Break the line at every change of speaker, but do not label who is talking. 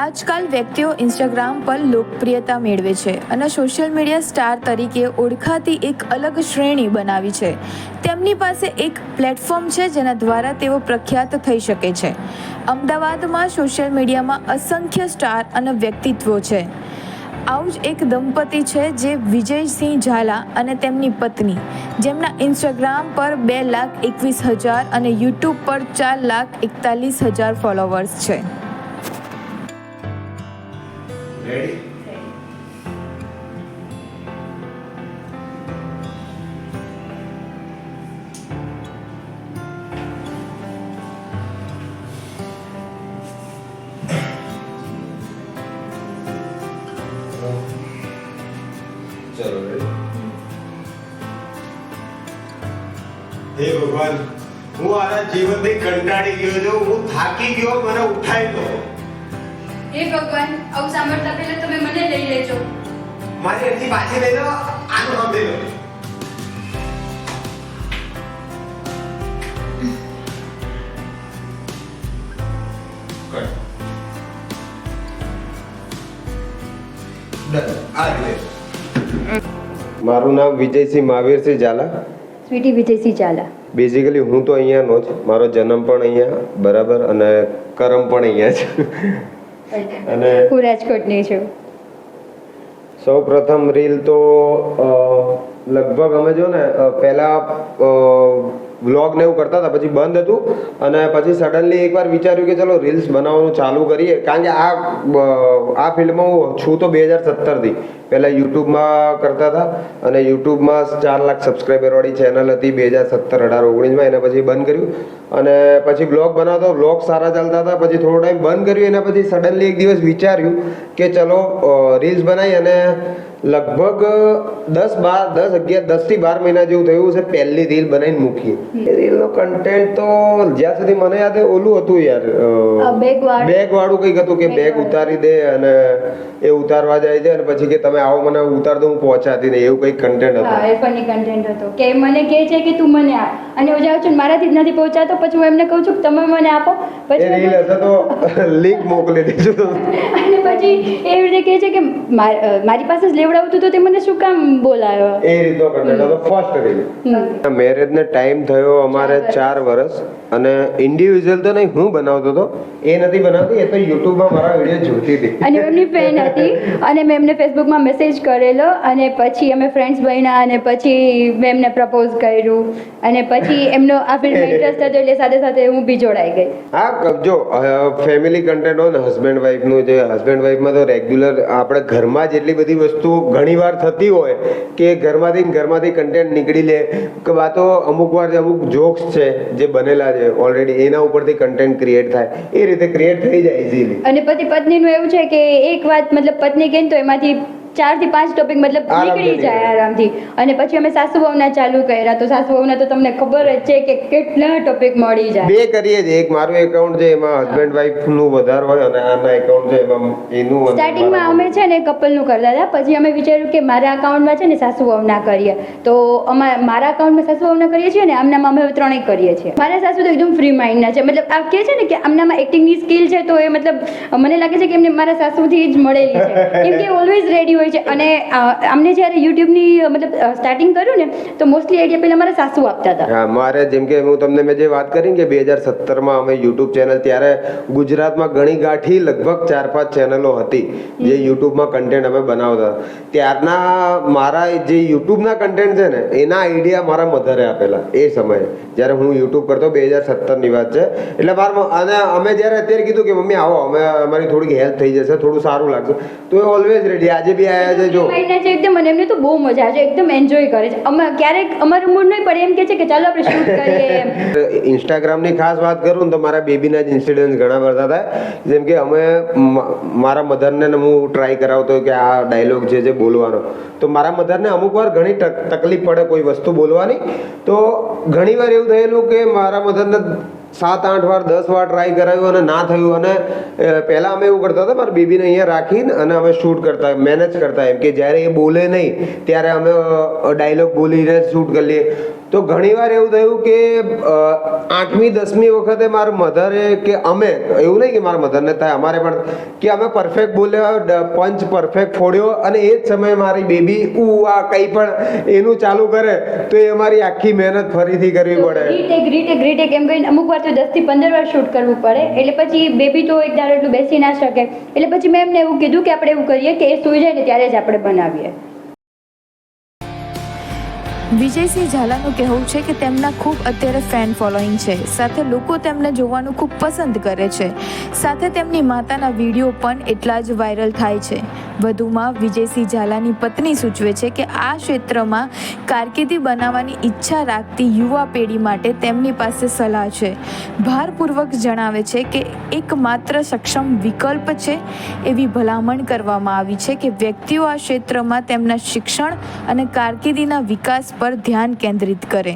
આજકાલ વ્યક્તિઓ ઇન્સ્ટાગ્રામ પર લોકપ્રિયતા મેળવે છે અને સોશિયલ મીડિયા સ્ટાર તરીકે ઓળખાતી એક અલગ શ્રેણી બનાવી છે. તેમની પાસે એક પ્લેટફોર્મ છે જેના દ્વારા તેઓ પ્રખ્યાત થઈ શકે છે. અમદાવાદમાં સોશિયલ મીડિયામાં અસંખ્ય સ્ટાર અને વ્યક્તિત્વો છે. આવું જ એક દંપતી છે જે વિજયસિંહ ઝાલા અને તેમની પત્ની, જેમના ઇન્સ્ટાગ્રામ પર 2,21,000 અને યુટ્યુબ પર 4,41,000 ફોલોવર્સ છે.
Ready? ચલો ready? હે ભગવાન, હું આના જીવનથી કંટાળી ગયો છું. હું થાકી ગયો, મને ઉઠાઈ દો.
હે ભગવાન, આવું સાંભળતા પહેલા તમે મને લઈ લેજો.
મારી અરજી પાછી લઈ લો. આનું નામ દઈ લો. મારું નામ વિજયસિંહ મહાવીરસિંહ ઝાલા.
સ્વીટી વિજયસિંહ ઝાલા.
બેઝિકલી હું તો અહીંયાનો જ, મારો જન્મ પણ અહીંયા, બરાબર, અને કરમ પણ અહીંયા છે. અને
હું રાજકોટની છું.
સૌ પ્રથમ રીલ તો લગભગ અમે જો ને પહેલા વ્લોગ ને એવું કરતા હતા, પછી બંધ હતું, અને પછી સડનલી એકવાર વિચાર્યું કે ચલો રીલ્સ બનાવવાનું ચાલુ કરીએ. કારણ કે આ ફિલ્ડમાં હું છું તો 2017થી. પહેલાં યુટ્યુબમાં કરતા હતા, અને યુટ્યુબમાં 4 લાખ સબસ્ક્રાઈબરવાળી ચેનલ હતી 2017, 18, 19માં. એના પછી બંધ કર્યું, અને પછી બ્લોગ બનાવતો, બ્લોગ સારા ચાલતા હતા. પછી થોડો ટાઈમ બંધ કર્યું. એના પછી સડનલી એક દિવસ વિચાર્યું કે ચલો રીલ્સ બનાવી, અને લગભગ 10 થી 12 મહિના જેવું થયું છે પહેલી રીલ બનાવીને મૂકી. એ રીલનો કન્ટેન્ટ તો જ્યાં સુધી મને યાદ ઓલું હતું યાર, બેગ વાળું કંઈક હતું કે બેગ ઉતારી દે અને એ ઉતારવા જાય છે, અને પછી કે તમે આવો મને ઉતાર દો, હું પહોંચાતી નહીં, એવું કંઈક કન્ટેન્ટ હતું.
હા, એ ફની કન્ટેન્ટ હતો કે મને કહે છે કે તું મને આપ, અને હું જાઉં છું ને મારાથી જ નથી પહોંચાતો, પછી હું એમને કહું છું કે તમે મને આપો.
એ રીલ હશે તો લિંક મોકલી દેજો.
અને પછી એ રીતે કહે છે કે મારી પાસે જ લેવડાવતું તો તે મને શું કામ બોલાયો.
એ રીતનો કન્ટેન્ટ હતો ફર્સ્ટ રીલ. મેરેજને ટાઈમ થયો અમારે 4 વર્ષ, અને ઇન્ડિવિજ્યુઅલ તો નહીં હું બનાવતો હતો, એ નથી બનાવતી, એ તો યુટ્યુબમાં મારા વિડીયો જોતી હતી.
અને એમની ફેન હતી, અને મેં એમને ફેસબુકમાં મેસેજ કરેલો, અને પછી અમે ફ્રેન્ડ્સ બન્યા, અને પછી મેં એમને પ્રપોઝ કર્યું, અને પછી એમનો આ ફિલ્મમાં ઇન્ટરેસ્ટ હતો એટલે સાથે સાથે હું બી જોડાઈ ગઈ.
હા, જો ફેમિલી કન્ટેન્ટ હોય ને હસબન્ડ વાઈફનું, જે હસબન્ડ વાઈફમાં તો રેગ્યુલર આપણે ઘરમાં જેટલી બધી વસ્તુ ઘણીવાર થતી હોય કે ઘરમાંથી કન્ટેન્ટ નીકળી લે કે વાતો, અમુક વાર અમુક જોક્સ છે જે બનેલા છે ઓલરેડી, એના ઉપરથી કન્ટેન્ટ ક્રિએટ થાય, એ રીતે ક્રિએટ થઈ જાય ઇઝીલી.
અને પતિ પત્નીનું એવું છે કે એક વાત મતલબ પત્ની કહે તો એમાંથી 4 થી 5 ટોપિક મતલબ નીકળી જાય આરામથી. અને પછી અમે સાસુ વહુના ચાલુ કર્યા, તો સાસુ વહુના તો તમને ખબર જ છે કે કેટલા ટોપિક મળી જાય.
બે કરીએ જ, એક મારું એકાઉન્ટ છે એમાં હસબન્ડ વાઈફ નું વધારે હોય, અને આના એકાઉન્ટ છે એમાં એનું.
સ્ટાર્ટિંગમાં અમે છે ને કપલનું કરતા હતા, પછી અમે વિચાર્યું કે મારા અકાઉન્ટમાં છે ને સાસુ વહુના કરીએ, તો મારા અકાઉન્ટમાં સાસુ વહુના કરીએ છીએ ને આમનામાં અમે 3 કરીએ છીએ. મારા સાસુ તો એકદમ ફ્રી માઇન્ડના છે, મતલબ આ કહે છે ને કે આમનામાં એક્ટિંગની સ્કિલ છે, તો એ મતલબ મને લાગે છે કે એમને મારા સાસુથી જ મળેલી છે, કેમ કે ઓલવેઝ રેડી હોય છે. અને અમને જ્યારે યુટ્યુબની મતલબ સ્ટાર્ટિંગ કર્યું ને, તો મોસ્ટલી આઈડિયા પહેલા મારા સાસુ આપતા હતા.
હા, મારે જેમ કે હું તમને મેં જે વાત કરી કે 2017માં અમે યુટ્યુબ ચેનલ, ત્યારે ગુજરાતમાં ઘણી ગાંઠી લગભગ 4-5 ચેનલો હતી જે યુટ્યુબમાં કન્ટેન્ટ અમે બનાવતા. ત્યારના મારા જે યુટ્યુબના કન્ટેન્ટ છે ને એના આઈડિયા મારા મધરે આપેલા એ સમયે, જ્યારે હું યુટ્યુબ કરતો 2017ની વાત છે. એટલે અને અમે જ્યારે અત્યારે કીધું કે મમ્મી આવો, અમે અમારી થોડીક હેલ્પ થઈ જશે, થોડું સારું લાગશે, તો એ ઓલવેઝ રેડી. આજે બી આવ્યા છે. જો
એકદમ, અને એમને તો બહુ મજા આવે છે, એકદમ એન્જોય કરે છે. અમે ક્યારેક અમારું મૂડ નહીં પડે એમ કે છે કે ચાલો આપણે શૂટ કરીએ.
ઇન્સ્ટાગ્રામની ખાસ વાત કરું ને તો મારા બેબીના જ ઇન્સિડન્ટ ઘણા બધા થાય. જેમ કે અમે મારા મધરને હું ટ્રાય કરાવતો કે આ ડાયલોગ જે બોલવાનો, તો મારા મધરને અમુક વાર ઘણી તકલીફ પડે કોઈ વસ્તુ બોલવાની. તો ઘણી વાર એવું થયેલું કે મારા મધરને 7-8 વાર 10 વાર ટ્રાય કરાવ્યું અને ના થયું. અને પહેલાં અમે એવું કરતા હતા, મારી બેબીને અહીંયા રાખીને અને અમે શૂટ કરતા, મેનેજ કરતા, એમ કે જ્યારે એ બોલે નહીં ત્યારે અમે ડાયલોગ બોલીને શૂટ કરી લઈએ. તો ઘણીવાર એવું થયું કે 8મી 10મી વખતે મારા મધરે કે અમે, એવું નહીં કે મારા મધરને થાય, અમારે પણ કે અમે પરફેક્ટ બોલ્યા, પંચ પરફેક્ટ ફોડ્યો, અને એ જ સમયે મારી બેબી આ કંઈ પણ એનું ચાલુ કરે તો એ અમારી આખી મહેનત ફરીથી કરવી પડે.
રીટેક એમ કરીને અમુક વાર તો 10 થી 15 વાર શૂટ કરવું પડે. એટલે પછી બેબી તો એક ધારો એટલું બેસી ના શકે. એટલે પછી મેં એમને એવું કીધું કે આપણે એવું કરીએ કે એ સૂઈ જાય ને ત્યારે જ આપણે બનાવીએ.
વિજયસિંહ ઝાલાનું કહેવું છે કે તેમના ખૂબ અત્યારે ફેન ફોલોઈંગ છે, સાથે લોકો તેમને જોવાનું ખૂબ પસંદ કરે છે, સાથે તેમની માતાના વિડીયો પણ એટલા જ વાયરલ થાય છે. વધુમાં વિજયસિંહ ઝાલાની પત્ની સૂચવે છે કે આ ક્ષેત્રમાં કારકિર્દી બનાવવાની ઈચ્છા રાખતી યુવા પેઢી માટે તેમની પાસે સલાહ છે. ભારપૂર્વક જણાવે છે કે એકમાત્ર સક્ષમ વિકલ્પ છે એવી ભલામણ કરવામાં આવી છે કે વ્યક્તિઓ આ ક્ષેત્રમાં તેમના શિક્ષણ અને કારકિર્દીના વિકાસ પર ધ્યાન કેન્દ્રિત કરે.